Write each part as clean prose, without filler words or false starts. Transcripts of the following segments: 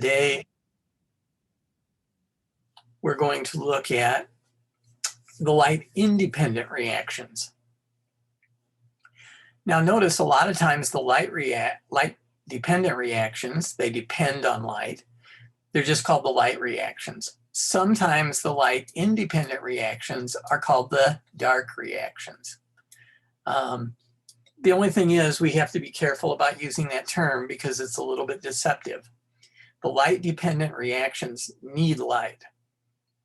Today, we're going to look at the light-independent reactions. Now notice a lot of times the light-dependent reactions, they depend on light. They're just called the light reactions. Sometimes the light-independent reactions are called the dark reactions. The only thing is we have to be careful about using that term because it's a little bit deceptive. The light-dependent reactions need light.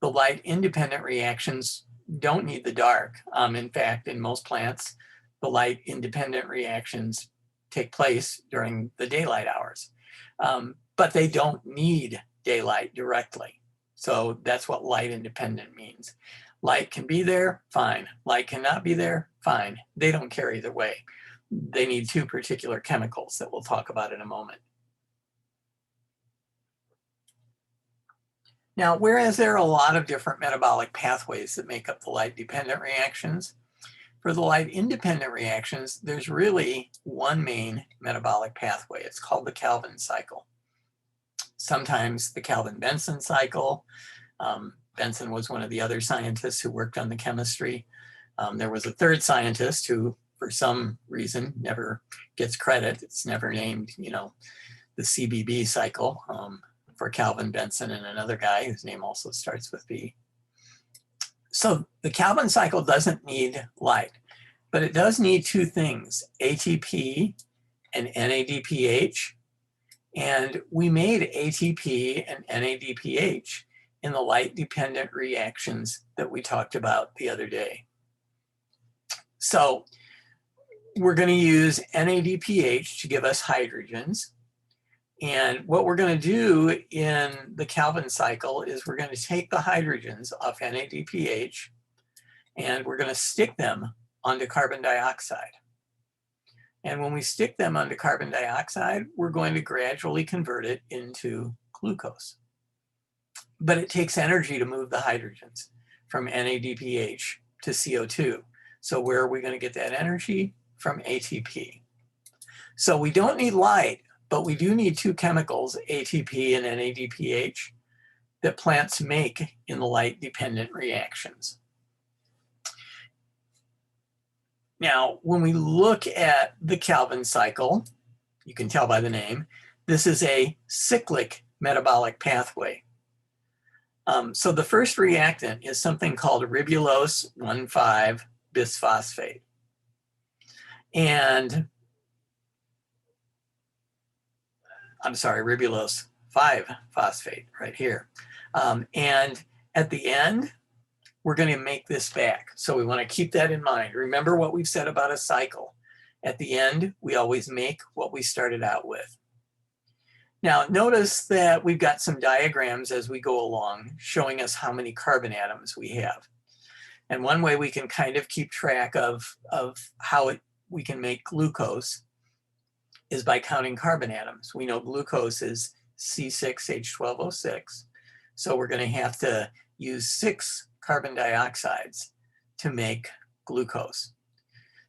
The light-independent reactions don't need the dark. In fact, in most plants, the light-independent reactions take place during the daylight hours. But they don't need daylight directly. So that's what light-independent means. Light can be there, fine. Light cannot be there, fine. They don't care either way. They need two particular chemicals that we'll talk about in a moment. Now, whereas there are a lot of different metabolic pathways that make up the light-dependent reactions, for the light-independent reactions, there's really one main metabolic pathway. It's called the Calvin cycle. Sometimes the Calvin-Benson cycle. Benson was one of the other scientists who worked on the chemistry. There was a third scientist who, for some reason, never gets credit. It's never named, the CBB cycle for Calvin, Benson, and another guy whose name also starts with B. So the Calvin cycle doesn't need light, but it does need two things, ATP and NADPH. And we made ATP and NADPH in the light-dependent reactions that we talked about the other day. So we're going to use NADPH to give us hydrogens. And what we're going to do in the Calvin cycle is we're going to take the hydrogens off NADPH and we're going to stick them onto carbon dioxide. And when we stick them onto carbon dioxide, we're going to gradually convert it into glucose. But it takes energy to move the hydrogens from NADPH to CO2. So where are we going to get that energy? From ATP. So we don't need light, but we do need two chemicals, ATP and NADPH, that plants make in the light-dependent reactions. Now, when we look at the Calvin cycle, you can tell by the name, this is a cyclic metabolic pathway. So the first reactant is something called ribulose 1,5-bisphosphate. And I'm sorry, ribulose 5-phosphate right here. And at the end, we're going to make this back. So we want to keep that in mind. Remember what we've said about a cycle. At the end, we always make what we started out with. Now, notice that we've got some diagrams as we go along showing us how many carbon atoms we have. And one way we can kind of keep track of how we can make glucose is by counting carbon atoms. We know glucose is C6H12O6. So we're going to have to use 6 carbon dioxides to make glucose.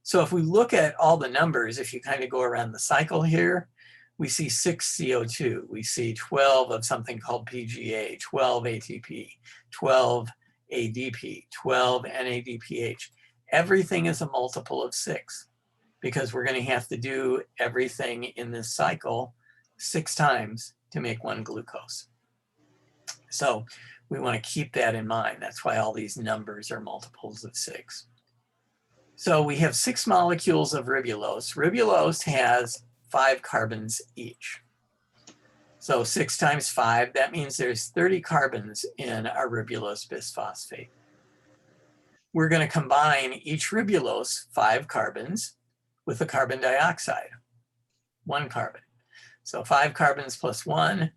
So if we look at all the numbers, if you kind of go around the cycle here, we see 6 CO2, we see 12 of something called PGA, 12 ATP, 12 ADP, 12 NADPH. Everything is a multiple of 6 because we're going to have to do everything in this cycle 6 times to make one glucose. So we want to keep that in mind. That's why all these numbers are multiples of 6. So we have 6 molecules of ribulose. Ribulose has 5 carbons each. So 6 times 5, that means there's 30 carbons in our ribulose bisphosphate. We're going to combine each ribulose, 5 carbons, with the carbon dioxide, 1 carbon. So 5 carbons plus 1,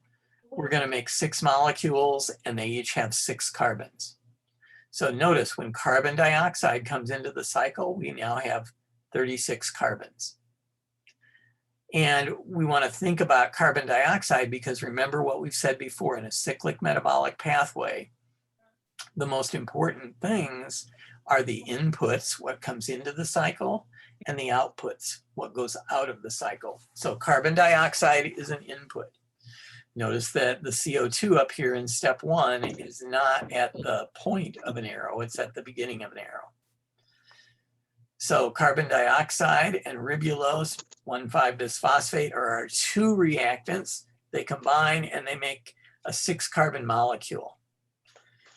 we're going to make 6 molecules and they each have 6 carbons. So notice when carbon dioxide comes into the cycle, we now have 36 carbons. And we want to think about carbon dioxide because remember what we've said before, in a cyclic metabolic pathway, the most important things are the inputs, what comes into the cycle, and the outputs, what goes out of the cycle. So carbon dioxide is an input. Notice that the CO2 up here in step 1 is not at the point of an arrow, it's at the beginning of an arrow. So carbon dioxide and ribulose 1,5-bisphosphate are our two reactants. They combine and they make a 6-carbon molecule.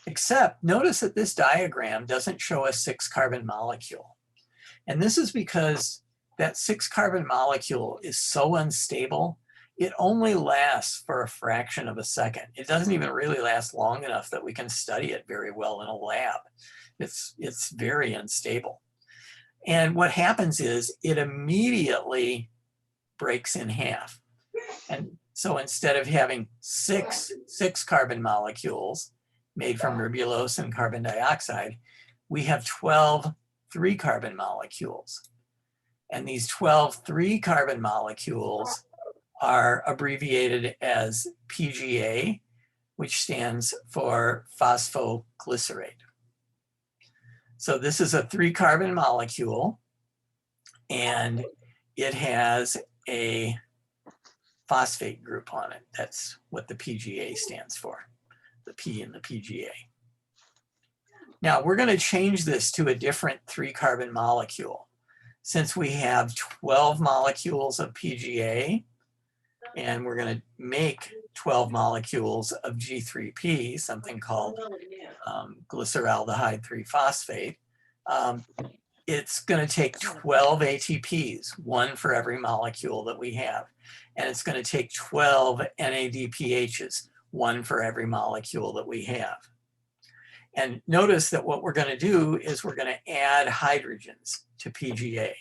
Except notice that this diagram doesn't show a 6-carbon molecule. And this is because that 6-carbon molecule is so unstable, it only lasts for a fraction of a second. It doesn't even really last long enough that we can study it very well in a lab. It's very unstable. And what happens is it immediately breaks in half. And so instead of having six 6-carbon molecules made from ribulose and carbon dioxide, we have 12 3-carbon molecules. And these 12 3-carbon molecules are abbreviated as PGA, which stands for phosphoglycerate. So this is a 3-carbon molecule, and it has a phosphate group on it. That's what the PGA stands for, the P in the PGA. Now we're going to change this to a different 3-carbon molecule. Since we have 12 molecules of PGA, and we're going to make 12 molecules of G3P, something called glyceraldehyde 3-phosphate, it's going to take 12 ATPs, one for every molecule that we have. And it's going to take 12 NADPHs, one for every molecule that we have. And notice that what we're going to do is we're going to add hydrogens to PGA.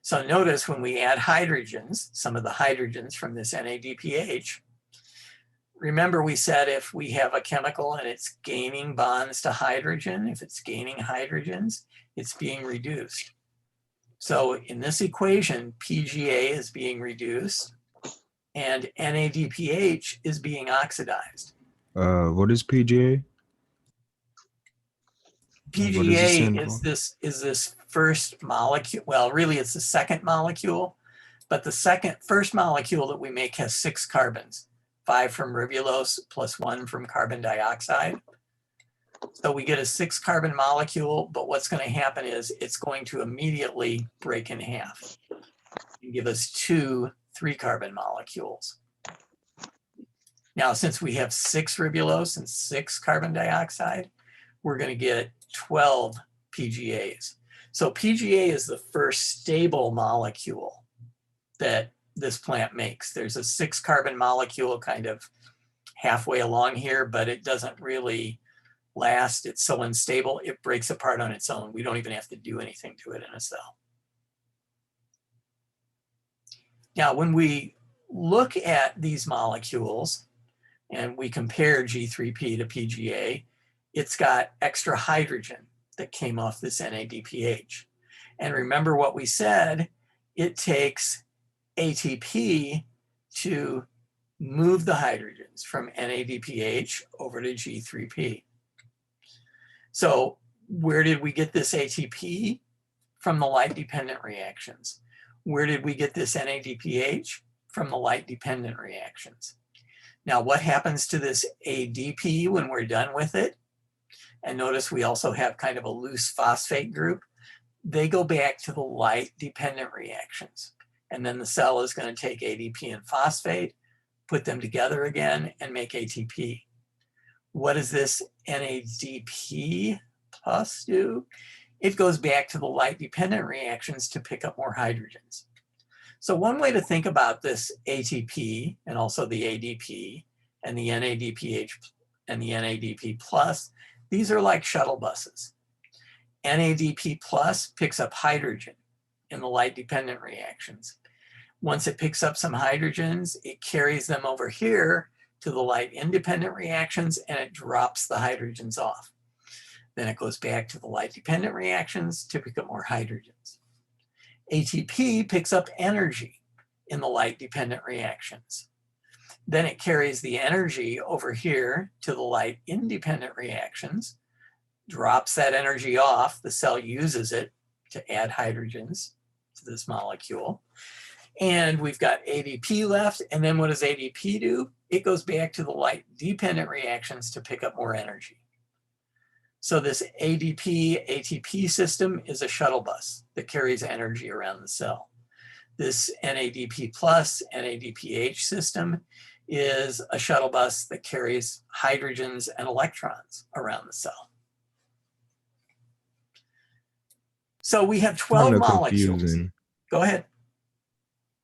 So notice when we add hydrogens, some of the hydrogens from this NADPH, remember we said if we have a chemical and it's gaining bonds to hydrogen, if it's gaining hydrogens, it's being reduced. So in this equation, PGA is being reduced and NADPH is being oxidized. What is PGA? PGA is this first molecule. Well, really it's the second molecule, but the first molecule that we make has 6 carbons, 5 from ribulose plus 1 from carbon dioxide. So we get a 6-carbon molecule, but what's going to happen is it's going to immediately break in half and give us 2 3-carbon molecules. Now, since we have 6 ribulose and 6 carbon dioxide, we're going to get 12 PGAs. So PGA is the first stable molecule that this plant makes. There's a 6-carbon molecule kind of halfway along here, but it doesn't really last. It's so unstable, it breaks apart on its own. We don't even have to do anything to it in a cell. Now, when we look at these molecules and we compare G3P to PGA, it's got extra hydrogen that came off this NADPH. And remember what we said, it takes ATP to move the hydrogens from NADPH over to G3P. So where did we get this ATP? From the light-dependent reactions. Where did we get this NADPH? From the light-dependent reactions. Now what happens to this ADP when we're done with it? And notice we also have kind of a loose phosphate group. They go back to the light-dependent reactions. And then the cell is going to take ADP and phosphate, put them together again, and make ATP. What does this NADP plus do? It goes back to the light-dependent reactions to pick up more hydrogens. So one way to think about this ATP and also the ADP and the NADPH and the NADP plus, these are like shuttle buses. NADP plus picks up hydrogen in the light-dependent reactions. Once it picks up some hydrogens, it carries them over here to the light-independent reactions and it drops the hydrogens off. Then it goes back to the light-dependent reactions to pick up more hydrogens. ATP picks up energy in the light-dependent reactions. Then it carries the energy over here to the light-independent reactions, drops that energy off, the cell uses it to add hydrogens to this molecule, And we've got ADP left. And then what does ADP do? It goes back to the light-dependent reactions to pick up more energy. So this ADP, ATP system is a shuttle bus that carries energy around the cell. This NADP plus, NADPH system is a shuttle bus that carries hydrogens and electrons around the cell. So we have 12 molecules. Confusing. Go ahead.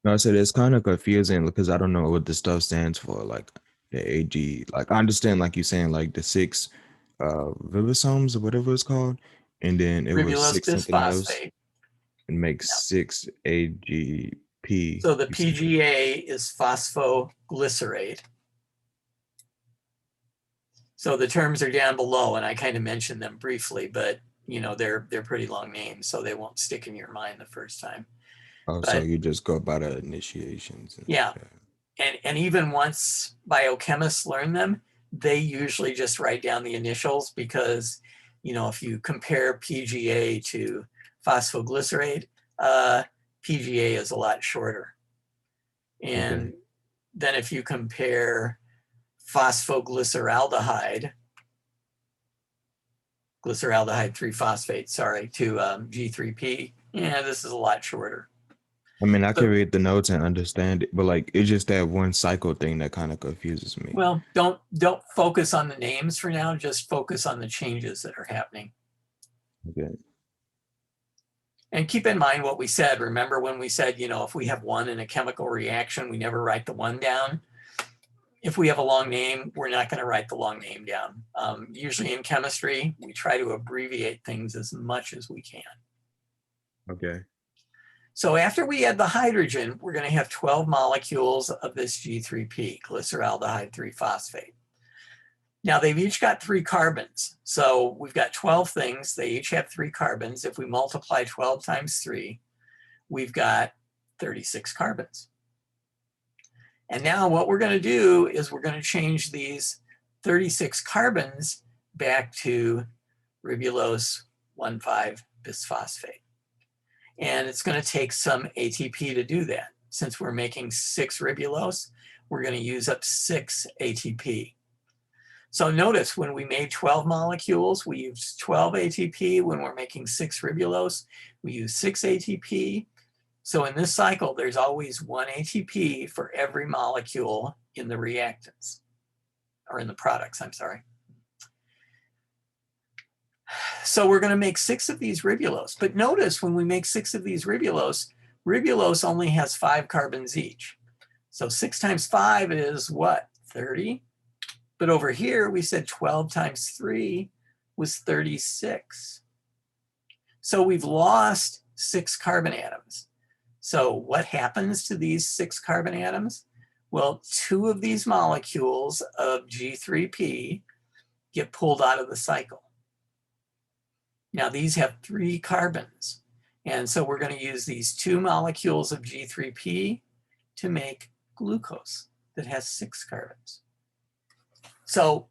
No, I said it's kind of confusing because I don't know what the stuff stands for, like the AG. Like I understand, like you saying, like the six ribosomes or whatever it's called, and then it was Ribulose six something else bisphosphate. and makes Yeah. 6 AGP. So the you said. PGA is phosphoglycerate. So the terms are down below, and I kind of mentioned them briefly, but you know they're pretty long names, so they won't stick in your mind the first time. Oh, so But you just go by the initiations. yeah, and even once biochemists learn them, they usually just write down the initials because, you know, if you compare PGA to phosphoglycerate, PGA is a lot shorter. And Okay. then if you compare phosphoglyceraldehyde, glyceraldehyde 3-phosphate, sorry, to G3P, yeah, this is a lot shorter. I mean, I can So, read the notes and understand it, but like it's just that one cycle thing that kind of confuses me. well, don't focus on the names for now, just focus on the changes that are happening. Okay. And keep in mind what we said. Remember when we said, you know, if we have 1 in a chemical reaction, we never write the 1 down. If we have a long name, we're not going to write the long name down. Usually in chemistry, we try to abbreviate things as much as we can. Okay. So after we add the hydrogen, we're going to have 12 molecules of this G3P, glyceraldehyde 3-phosphate. Now they've each got 3 carbons. So we've got 12 things. They each have 3 carbons. If we multiply 12 times 3, we've got 36 carbons. And now what we're going to do is we're going to change these 36 carbons back to ribulose 1,5-bisphosphate. And it's going to take some ATP to do that. Since we're making 6 ribulose, we're going to use up 6 ATP. So notice when we made 12 molecules, we used 12 ATP. When we're making 6 ribulose, we use 6 ATP. So in this cycle, there's always 1 ATP for every molecule in the reactants, or in the products, I'm sorry. So we're going to make 6 of these ribulose. But notice when we make 6 of these ribulose, ribulose only has 5 carbons each. So 6 times 5 is what? 30? But over here, we said 12 times 3 was 36. So we've lost 6 carbon atoms. So what happens to these 6 carbon atoms? Well, 2 of these molecules of G3P get pulled out of the cycle. Now these have 3 carbons. And so we're going to use these 2 molecules of G3P to make glucose that has 6 carbons. So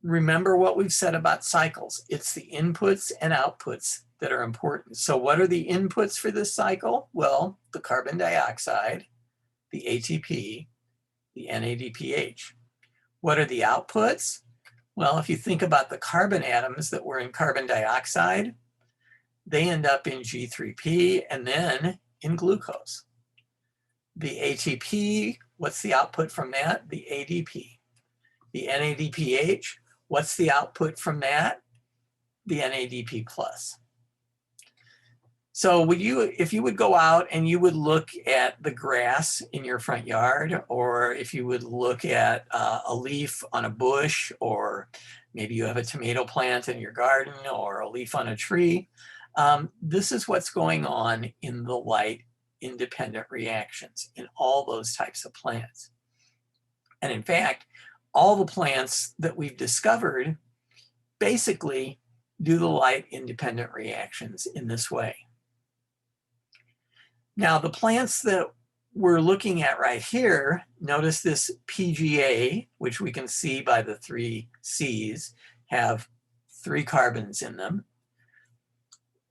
remember what we've said about cycles. It's the inputs and outputs that are important. So what are the inputs for this cycle? Well, the carbon dioxide, the ATP, the NADPH. What are the outputs? Well, if you think about the carbon atoms that were in carbon dioxide, they end up in G3P and then in glucose. The ATP, what's the output from that? The ADP. The NADPH, what's the output from that? The NADP plus. So if you would go out and you would look at the grass in your front yard, or if you would look at a leaf on a bush, or maybe you have a tomato plant in your garden or a leaf on a tree, this is what's going on in the light independent reactions in all those types of plants. And in fact, all the plants that we've discovered basically do the light independent reactions in this way. Now, the plants that we're looking at right here, notice this PGA, which we can see by the 3 C's, have 3 carbons in them.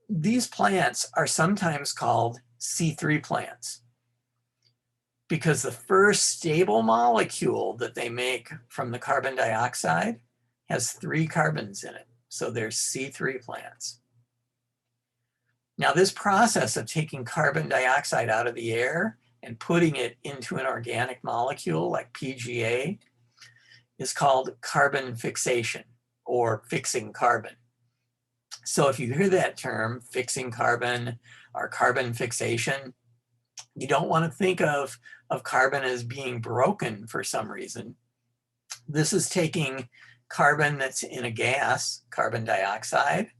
These plants are sometimes called C3 plants, because the first stable molecule that they make from the carbon dioxide has 3 carbons in it. So they're C3 plants. Now, this process of taking carbon dioxide out of the air and putting it into an organic molecule like PGA is called carbon fixation, or fixing carbon. So if you hear that term, fixing carbon or carbon fixation, you don't want to think of carbon as being broken for some reason. This is taking carbon that's in a gas, carbon dioxide,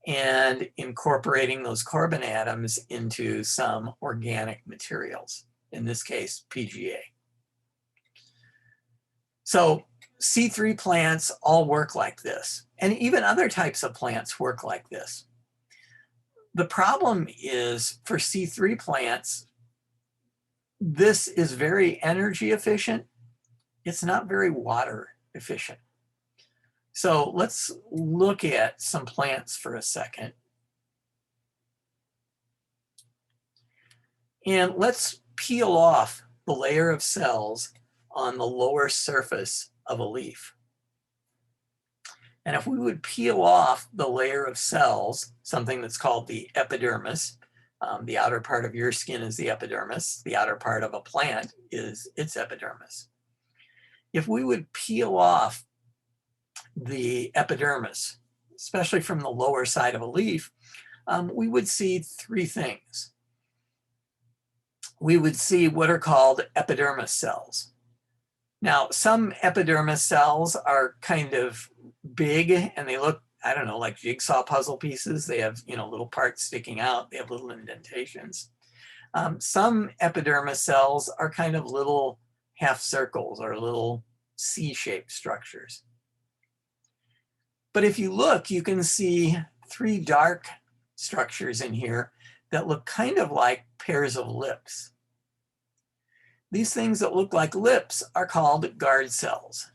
and incorporating those carbon atoms into some organic materials, in this case, PGA. So C3 plants all work like this, and even other types of plants work like this. The problem is for C3 plants, this is very energy efficient. It's not very water efficient. So let's look at some plants for a second. And let's peel off the layer of cells on the lower surface of a leaf. And if we would peel off the layer of cells, something that's called the epidermis, the outer part of your skin is the epidermis, the outer part of a plant is its epidermis. If we would peel off the epidermis, especially from the lower side of a leaf, we would see 3 things. We would see what are called epidermis cells. Now, some epidermis cells are kind of big and they look, I don't know, like jigsaw puzzle pieces. They have, little parts sticking out. They have little indentations. Some epidermis cells are kind of little half circles or little C-shaped structures. But if you look, you can see 3 dark structures in here that look kind of like pairs of lips. These things that look like lips are called guard cells.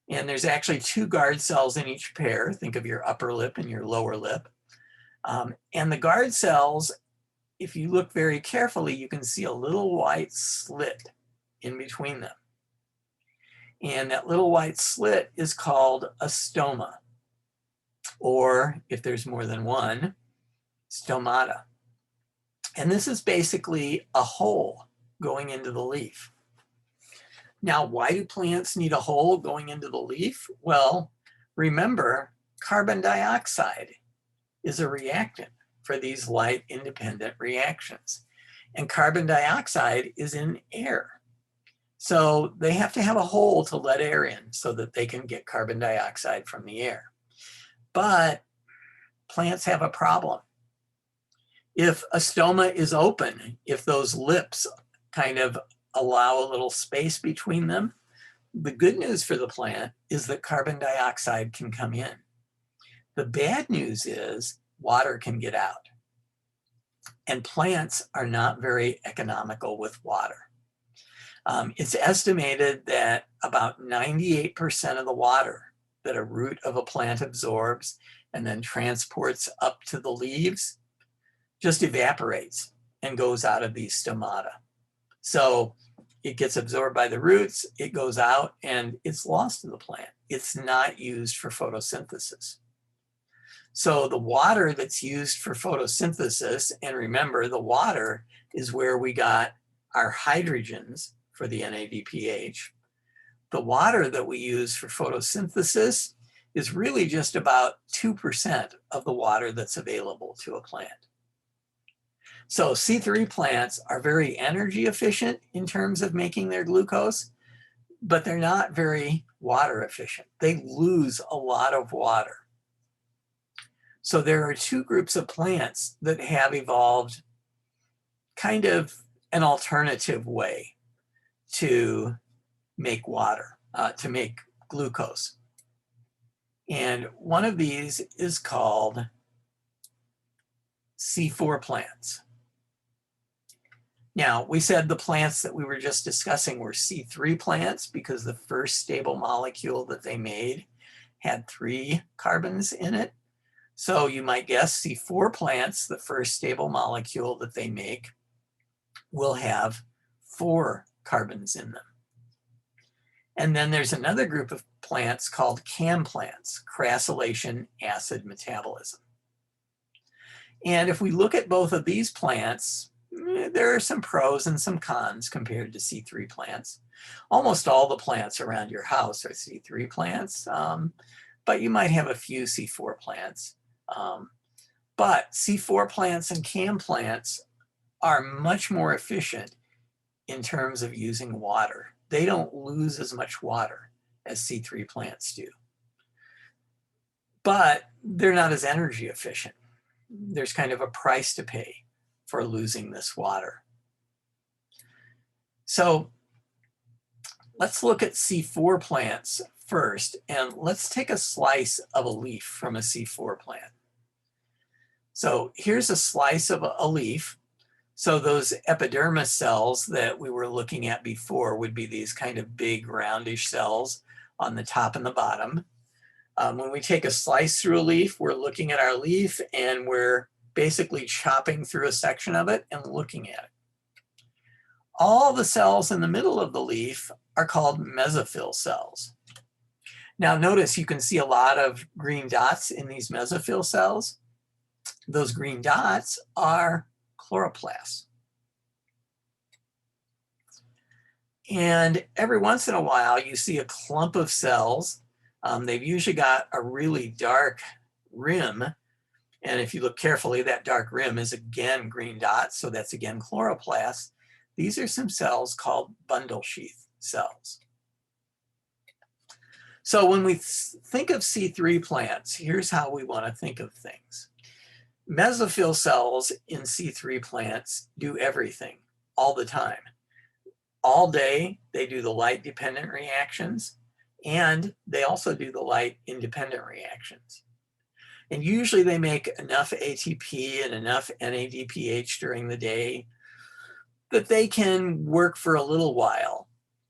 And there's actually 2 guard cells in each pair. Think of your upper lip and your lower lip. And the guard cells, if you look very carefully, you can see a little white slit in between them. And that little white slit is called a stoma, or if there's more than one, stomata. And this is basically a hole going into the leaf. Now, why do plants need a hole going into the leaf? Well, remember, carbon dioxide is a reactant for these light-independent reactions. And carbon dioxide is in air. So they have to have a hole to let air in so that they can get carbon dioxide from the air. But plants have a problem. If a stoma is open, if those lips kind of allow a little space between them, the good news for the plant is that carbon dioxide can come in. The bad news is water can get out. And plants are not very economical with water. It's estimated that about 98% of the water that a root of a plant absorbs and then transports up to the leaves just evaporates and goes out of these stomata. So it gets absorbed by the roots, it goes out, and it's lost to the plant. It's not used for photosynthesis. So the water that's used for photosynthesis, and remember, the water is where we got our hydrogens for the NADPH. The water that we use for photosynthesis is really just about 2% of the water that's available to a plant. So C3 plants are very energy efficient in terms of making their glucose, but they're not very water efficient. They lose a lot of water. So there are 2 groups of plants that have evolved kind of an alternative way to make water, to make glucose. And one of these is called C4 plants. Now, we said the plants that we were just discussing were C3 plants because the first stable molecule that they made had 3 carbons in it. So you might guess C4 plants, the first stable molecule that they make, will have 4 carbons in them. And then there's another group of plants called CAM plants, crassylation acid metabolism. And if we look at both of these plants, there are some pros and some cons compared to C3 plants. Almost all the plants around your house are C3 plants, but you might have a few C4 plants. But C4 plants and CAM plants are much more efficient in terms of using water. They don't lose as much water as C3 plants do. But they're not as energy efficient. There's kind of a price to pay for losing this water. So let's look at C4 plants first, and let's take a slice of a leaf from a C4 plant. So here's a slice of a leaf. So those epidermis cells that we were looking at before would be these kind of big roundish cells on the top and the bottom. When we take a slice through a leaf, we're looking at our leaf and we're basically chopping through a section of it and looking at it. All the cells in the middle of the leaf are called mesophyll cells. Now notice you can see a lot of green dots in these mesophyll cells. Those green dots are chloroplasts. And every once in a while you see a clump of cells. They've usually got a really dark rim. And if you look carefully, that dark rim is again green dots. So that's again chloroplasts. These are some cells called bundle sheath cells. So when we think of C3 plants, here's how we want to think of things. Mesophyll cells in C3 plants do everything all the time. All day, they do the light-dependent reactions, and they also do the light-independent reactions. And usually they make enough ATP and enough NADPH during the day that they can work for a little while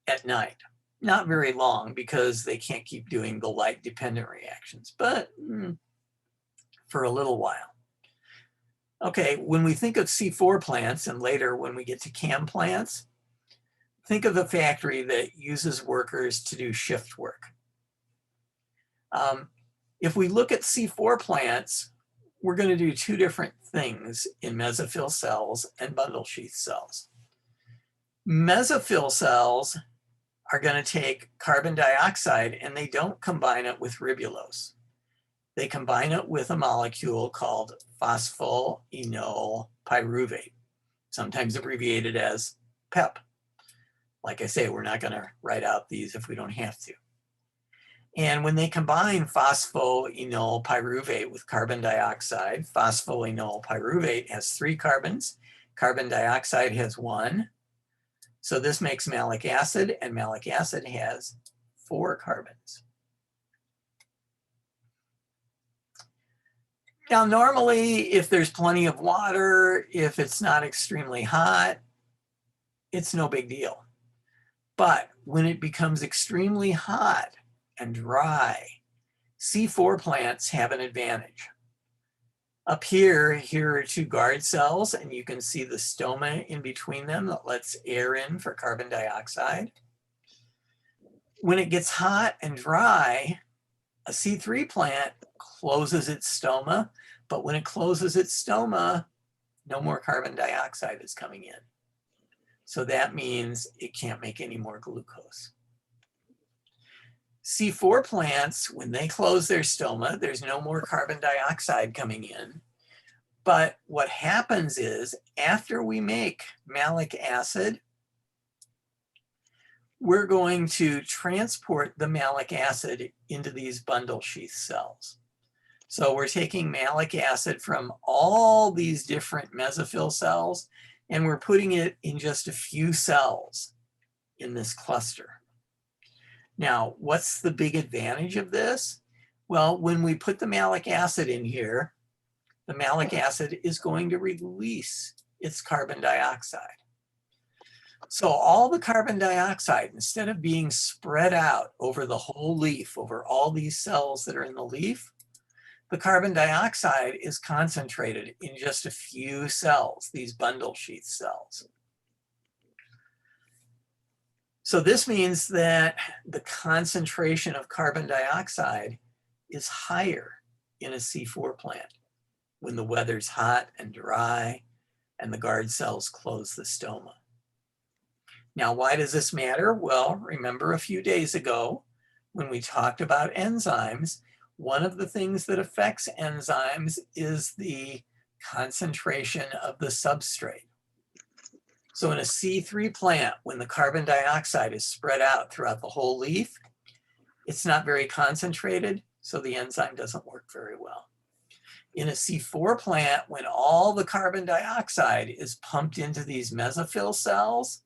at night. Not very long because they can't keep doing the light-dependent reactions, but for a little while. Okay, when we think of C4 plants, and later when we get to CAM plants, think of a factory that uses workers to do shift work. If we look at C4 plants, we're going to do 2 different things in mesophyll cells and bundle sheath cells. Mesophyll cells are going to take carbon dioxide and they don't combine it with ribulose. They combine it with a molecule called phosphoenol pyruvate, sometimes abbreviated as PEP. Like I say, we're not going to write out these if we don't have to. And when they combine phosphoenol pyruvate with carbon dioxide, phosphoenol pyruvate has 3 carbons, carbon dioxide has 1. So this makes malic acid, and malic acid has 4 carbons. Now, normally, if there's plenty of water, if it's not extremely hot, it's no big deal. But when it becomes extremely hot and dry, C4 plants have an advantage. Up here are 2 guard cells, and you can see the stoma in between them that lets air in for carbon dioxide. When it gets hot and dry, a C3 plant closes its stoma, but when it closes its stoma, no more carbon dioxide is coming in. So that means it can't make any more glucose. C4 plants, when they close their stoma, there's no more carbon dioxide coming in. But what happens is, after we make malic acid, we're going to transport the malic acid into these bundle sheath cells. So we're taking malic acid from all these different mesophyll cells, and we're putting it in just a few cells in this cluster. Now, what's the big advantage of this? Well, when we put the malic acid in here, the malic acid is going to release its carbon dioxide. So all the carbon dioxide, instead of being spread out over the whole leaf, over all these cells that are in the leaf, The carbon dioxide is concentrated in just a few cells, these bundle sheath cells. So this means that the concentration of carbon dioxide is higher in a C4 plant when the weather's hot and dry and the guard cells close the stoma. Now, why does this matter? Well, remember a few days ago when we talked about enzymes, one of the things that affects enzymes is the concentration of the substrate. So in a C3 plant, when the carbon dioxide is spread out throughout the whole leaf, it's not very concentrated, so the enzyme doesn't work very well. In a C4 plant, when all the carbon dioxide is pumped into these mesophyll cells,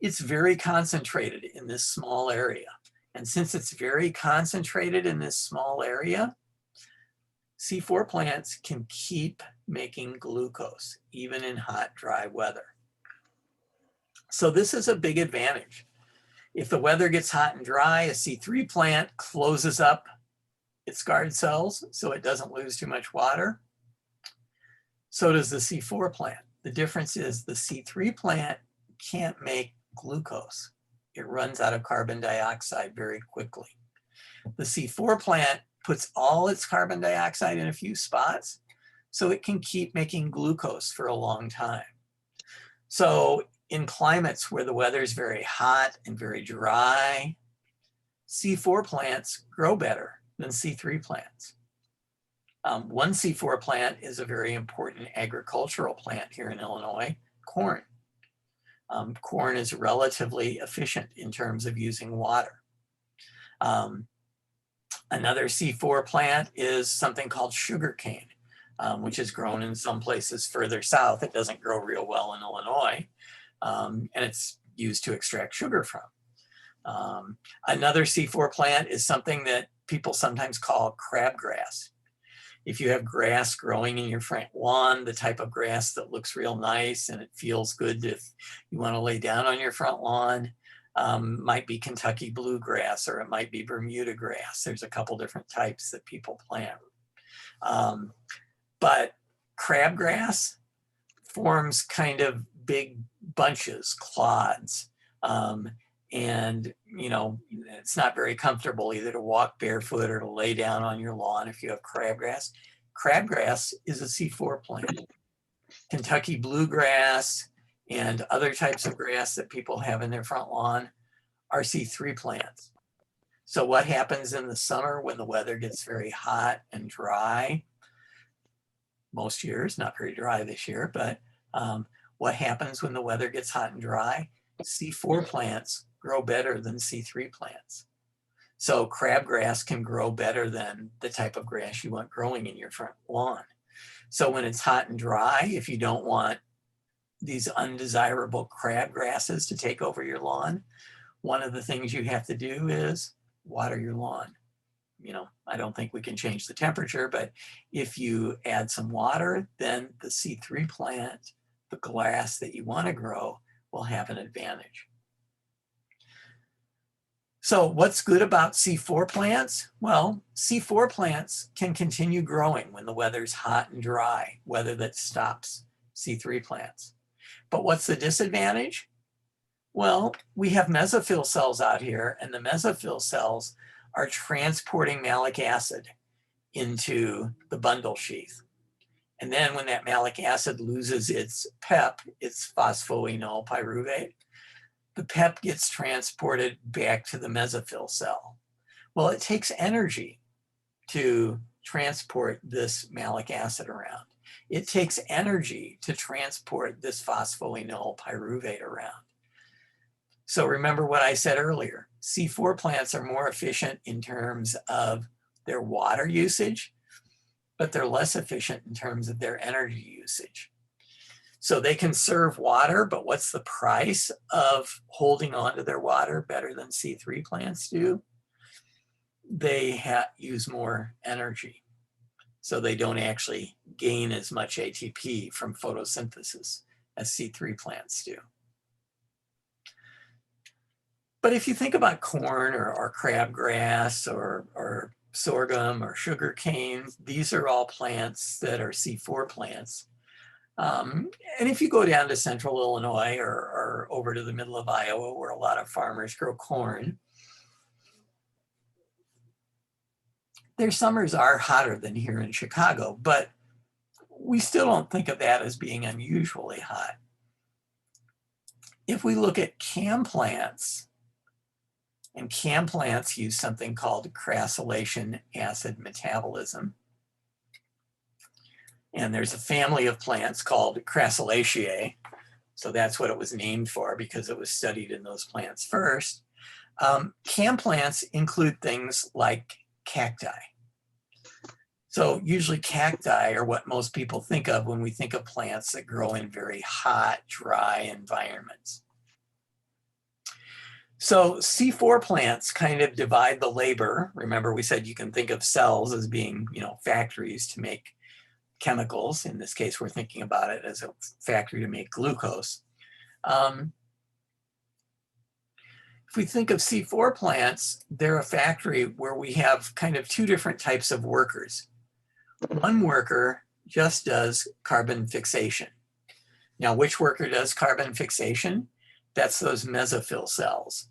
it's very concentrated in this small area. And since it's very concentrated in this small area, C4 plants can keep making glucose, even in hot, dry weather. So this is a big advantage. If the weather gets hot and dry, a C3 plant closes up its guard cells so it doesn't lose too much water. So does the C4 plant. The difference is the C3 plant can't make glucose. It runs out of carbon dioxide very quickly. The C4 plant puts all its carbon dioxide in a few spots so it can keep making glucose for a long time. So in climates where the weather is very hot and very dry, C4 plants grow better than C3 plants. One C4 plant is a very important agricultural plant here in Illinois, corn. Corn is relatively efficient in terms of using water. Another C4 plant is something called sugarcane, which is grown in some places further south. It doesn't grow real well in Illinois, and it's used to extract sugar from. Another C4 plant is something that people sometimes call crabgrass. If you have grass growing in your front lawn, the type of grass that looks real nice and it feels good if you want to lay down on your front lawn, might be Kentucky bluegrass or it might be Bermuda grass. There's a couple different types that people plant. But crabgrass forms kind of big bunches, clods. And, you know, it's not very comfortable either to walk barefoot or to lay down on your lawn if you have crabgrass. Crabgrass is a C4 plant. Kentucky bluegrass and other types of grass that people have in their front lawn are C3 plants. So what happens in the summer when the weather gets very hot and dry? Most years, not very dry this year, but what happens when the weather gets hot and dry? C4 plants grow better than C3 plants. So crabgrass can grow better than the type of grass you want growing in your front lawn. So when it's hot and dry, if you don't want these undesirable crabgrasses to take over your lawn, one of the things you have to do is water your lawn. You know, I don't think we can change the temperature, but if you add some water, then the C3 plant, the grass that you want to grow, will have an advantage. So what's good about C4 plants? Well, C4 plants can continue growing when the weather's hot and dry, weather that stops C3 plants. But what's the disadvantage? Well, we have mesophyll cells out here, and the mesophyll cells are transporting malic acid into the bundle sheath. And then when that malic acid loses its PEP, its phosphoenol pyruvate, the PEP gets transported back to the mesophyll cell. Well, it takes energy to transport this malic acid around. It takes energy to transport this phosphoenol pyruvate around. So remember what I said earlier, C4 plants are more efficient in terms of their water usage, but they're less efficient in terms of their energy usage. So they conserve water, but what's the price of holding on to their water better than C3 plants do? They use more energy. So they don't actually gain as much ATP from photosynthesis as C3 plants do. But if you think about corn or crabgrass or sorghum or sugar cane. These are all plants that are C4 plants. And if you go down to central Illinois or over to the middle of Iowa, where a lot of farmers grow corn, their summers are hotter than here in Chicago, but we still don't think of that as being unusually hot. If we look at cam plants, and cam plants use something called crassulation acid metabolism. And there's a family of plants called Crassulaceae. So that's what it was named for, because it was studied in those plants first. Cam plants include things like cacti. So usually cacti are what most people think of when we think of plants that grow in very hot, dry environments. So C4 plants kind of divide the labor. Remember, we said you can think of cells as being, factories to make chemicals. In this case, we're thinking about it as a factory to make glucose. If we think of C4 plants, they're a factory where we have kind of two different types of workers. One worker just does carbon fixation. Now, which worker does carbon fixation? That's those mesophyll cells.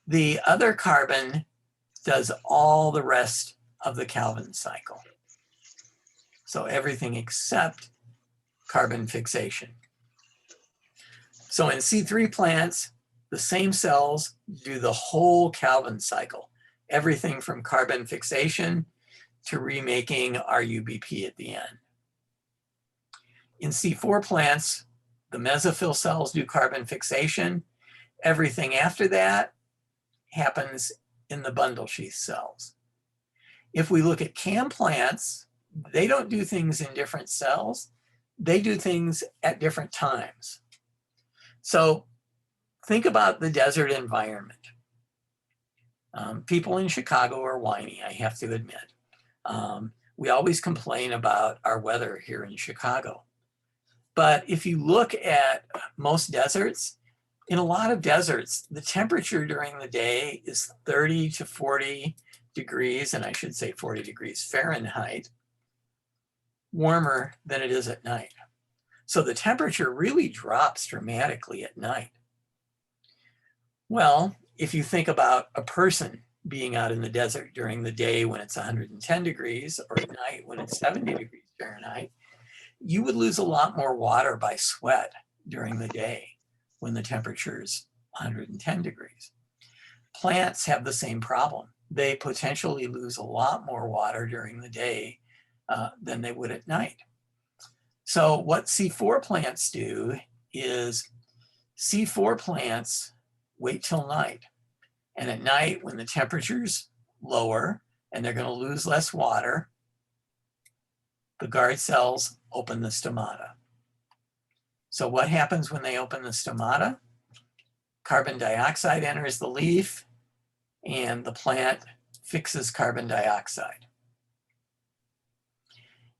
The other carbon does all the rest of the Calvin cycle. So everything except carbon fixation. So in C3 plants, the same cells do the whole Calvin cycle, everything from carbon fixation to remaking RUBP at the end. In C4 plants, the mesophyll cells do carbon fixation. Everything after that happens in the bundle sheath cells. If we look at cam plants, they don't do things in different cells. They do things at different times. So think about the desert environment. People in Chicago are whiny, I have to admit. We always complain about our weather here in Chicago. But if you look at most deserts, in a lot of deserts, the temperature during the day is 30 to 40 degrees, and I should say 40 degrees Fahrenheit, warmer than it is at night. So the temperature really drops dramatically at night. Well, if you think about a person being out in the desert during the day when it's 110 degrees or at night when it's 70 degrees Fahrenheit, you would lose a lot more water by sweat during the day when the temperature is 110 degrees. Plants have the same problem. They potentially lose a lot more water during the day than they would at night. So what C4 plants do is C4 plants wait till night. And at night, when the temperature's lower and they're going to lose less water, the guard cells open the stomata. So what happens when they open the stomata? Carbon dioxide enters the leaf and the plant fixes carbon dioxide.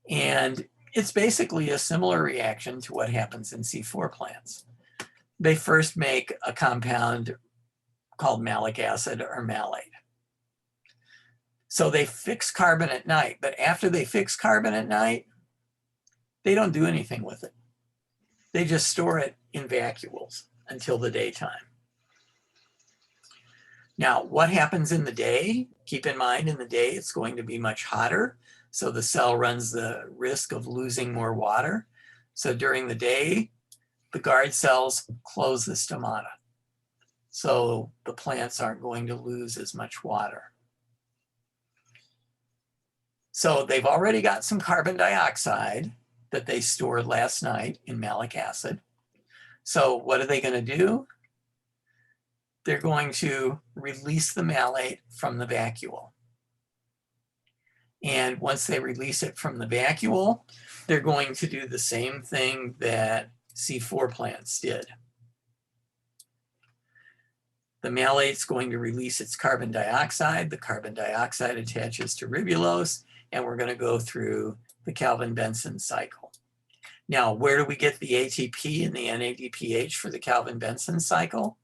And it's basically a similar reaction to what happens in C4 plants. They first make a compound called malic acid or malate. So they fix carbon at night, but after they fix carbon at night, they don't do anything with it. They just store it in vacuoles until the daytime. Now, what happens in the day? Keep in mind, in the day, it's going to be much hotter. So the cell runs the risk of losing more water. So during the day, the guard cells close the stomata. So the plants aren't going to lose as much water. So they've already got some carbon dioxide that they stored last night in malic acid. So what are they going to do? They're going to release the malate from the vacuole. And once they release it from the vacuole, they're going to do the same thing that C4 plants did. The malate's going to release its carbon dioxide. The carbon dioxide attaches to ribulose, and we're going to go through the Calvin-Benson cycle. Now, where do we get the ATP and the NADPH for the Calvin-Benson cycle?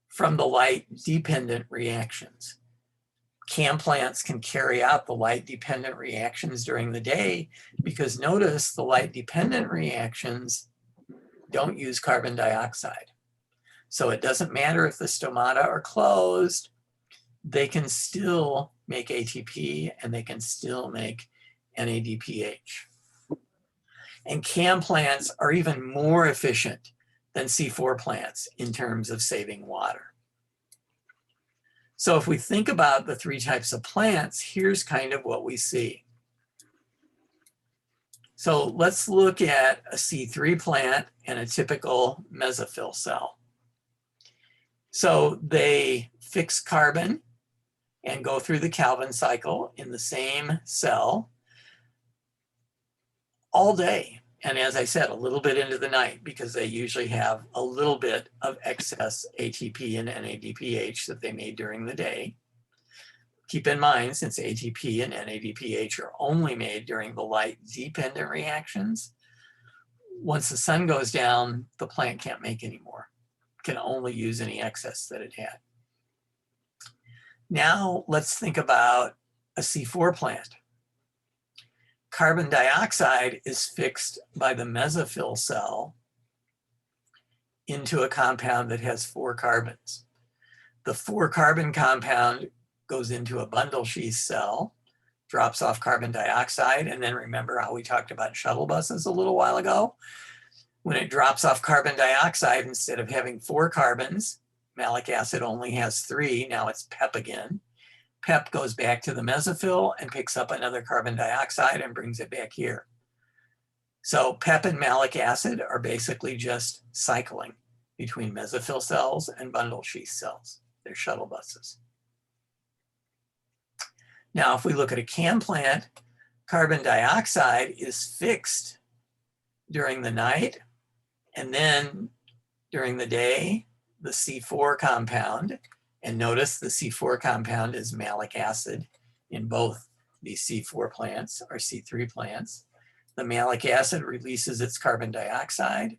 From the light-dependent reactions. CAM plants can carry out the light-dependent reactions during the day because notice the light-dependent reactions don't use carbon dioxide. So it doesn't matter if the stomata are closed, they can still make ATP and they can still make NADPH. And CAM plants are even more efficient than C4 plants in terms of saving water. So if we think about the three types of plants, here's kind of what we see. So let's look at a C3 plant and a typical mesophyll cell. So they fix carbon and go through the Calvin cycle in the same cell all day. And as I said, a little bit into the night because they usually have a little bit of excess ATP and NADPH that they made during the day. Keep in mind, since ATP and NADPH are only made during the light-dependent reactions, once the sun goes down, the plant can't make any more. It can only use any excess that it had. Now let's think about a C4 plant. Carbon dioxide is fixed by the mesophyll cell into a compound that has 4 carbons. The 4-carbon compound goes into a bundle sheath cell, drops off carbon dioxide, and then remember how we talked about shuttle buses a little while ago? When it drops off carbon dioxide, instead of having 4 carbons, malic acid only has 3, now it's PEP again. PEP goes back to the mesophyll and picks up another carbon dioxide and brings it back here. So PEP and malic acid are basically just cycling between mesophyll cells and bundle sheath cells. They're shuttle buses. Now, if we look at a CAM plant, carbon dioxide is fixed during the night, and then during the day, the C4 compound, and notice the C4 compound is malic acid in both these C4 plants or C3 plants. The malic acid releases its carbon dioxide,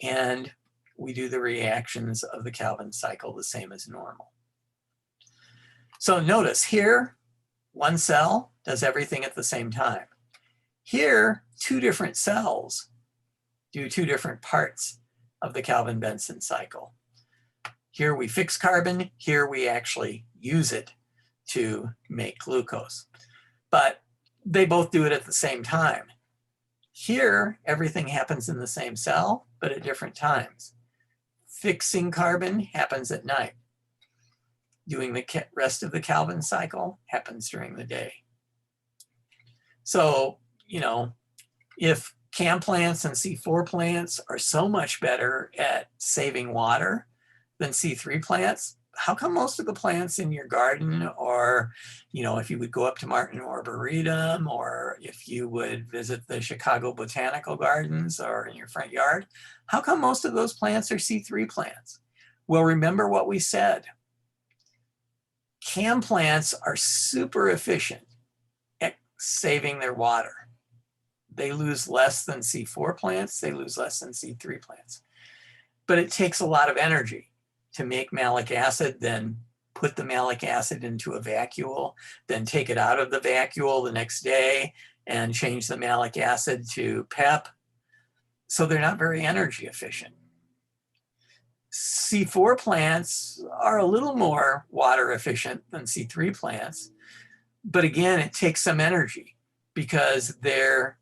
and we do the reactions of the Calvin cycle the same as normal. So notice here, one cell does everything at the same time. Here, 2 different cells do 2 different parts of the Calvin-Benson cycle. Here we fix carbon, here we actually use it to make glucose. But they both do it at the same time. Here, everything happens in the same cell, but at different times. Fixing carbon happens at night. Doing the rest of the Calvin cycle happens during the day. So, you know, if CAM plants and C4 plants are so much better at saving water than C3 plants, how come most of the plants in your garden, or, you know, if you would go up to Martin Arboretum, or if you would visit the Chicago Botanical Gardens or in your front yard, how come most of those plants are C3 plants? Well, remember what we said. CAM plants are super efficient at saving their water. They lose less than C4 plants, they lose less than C3 plants. But it takes a lot of energy to make malic acid, then put the malic acid into a vacuole, then take it out of the vacuole the next day and change the malic acid to PEP. So they're not very energy efficient. C4 plants are a little more water efficient than C3 plants, but again, it takes some energy because they're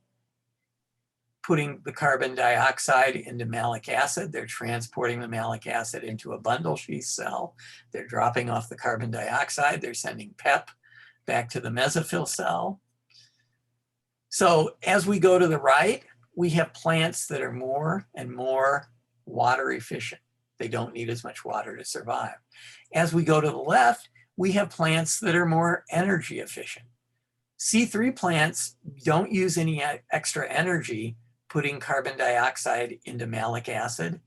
putting the carbon dioxide into malic acid. They're transporting the malic acid into a bundle sheath cell. They're dropping off the carbon dioxide. They're sending PEP back to the mesophyll cell. So as we go to the right, we have plants that are more and more water efficient. They don't need as much water to survive. As we go to the left, we have plants that are more energy efficient. C3 plants don't use any extra energy putting carbon dioxide into malic acid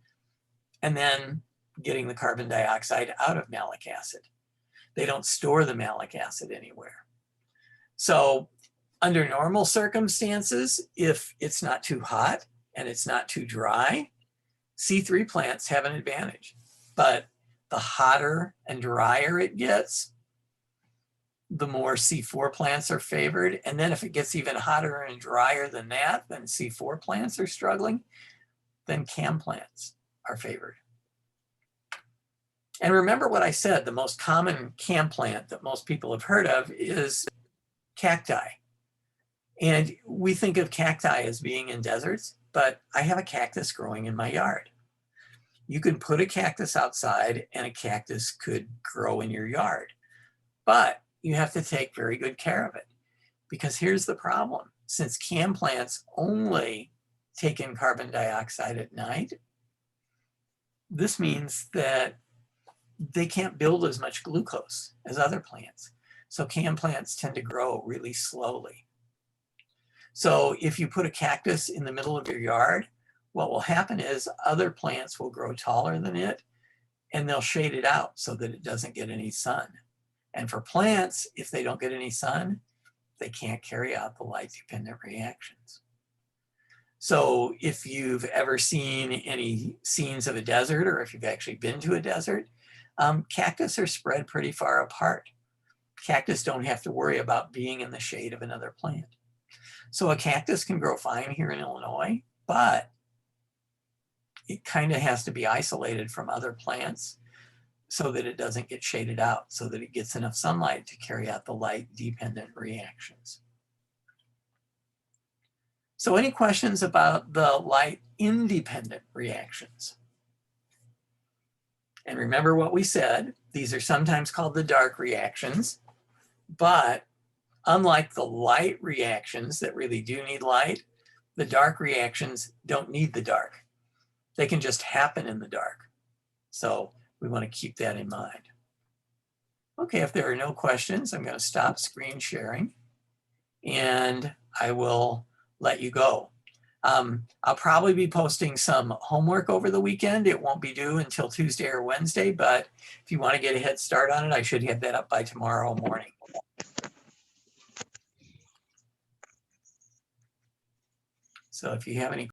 and then getting the carbon dioxide out of malic acid. They don't store the malic acid anywhere. So under normal circumstances, if it's not too hot and it's not too dry, C3 plants have an advantage. But the hotter and drier it gets, the more C4 plants are favored. And then if it gets even hotter and drier than that, then C4 plants are struggling, then CAM plants are favored. And remember what I said, the most common CAM plant that most people have heard of is cacti. And we think of cacti as being in deserts, but I have a cactus growing in my yard. You can put a cactus outside and a cactus could grow in your yard, but you have to take very good care of it, because here's the problem. Since CAM plants only take in carbon dioxide at night, this means that they can't build as much glucose as other plants. So CAM plants tend to grow really slowly. So if you put a cactus in the middle of your yard, what will happen is other plants will grow taller than it and they'll shade it out so that it doesn't get any sun. And for plants, if they don't get any sun, they can't carry out the light-dependent reactions. So if you've ever seen any scenes of a desert, or if you've actually been to a desert, cactus are spread pretty far apart. Cactus don't have to worry about being in the shade of another plant. So a cactus can grow fine here in Illinois, but it kind of has to be isolated from other plants so that it doesn't get shaded out, so that it gets enough sunlight to carry out the light-dependent reactions. So any questions about the light-independent reactions? And remember what we said, these are sometimes called the dark reactions, but unlike the light reactions that really do need light, the dark reactions don't need the dark. They can just happen in the dark. So we want to keep that in mind. Okay, if there are no questions, I'm going to stop screen sharing and I will let you go. I'll probably be posting some homework over the weekend. It won't be due until Tuesday or Wednesday, but if you want to get a head start on it, I should have that up by tomorrow morning. So if you have any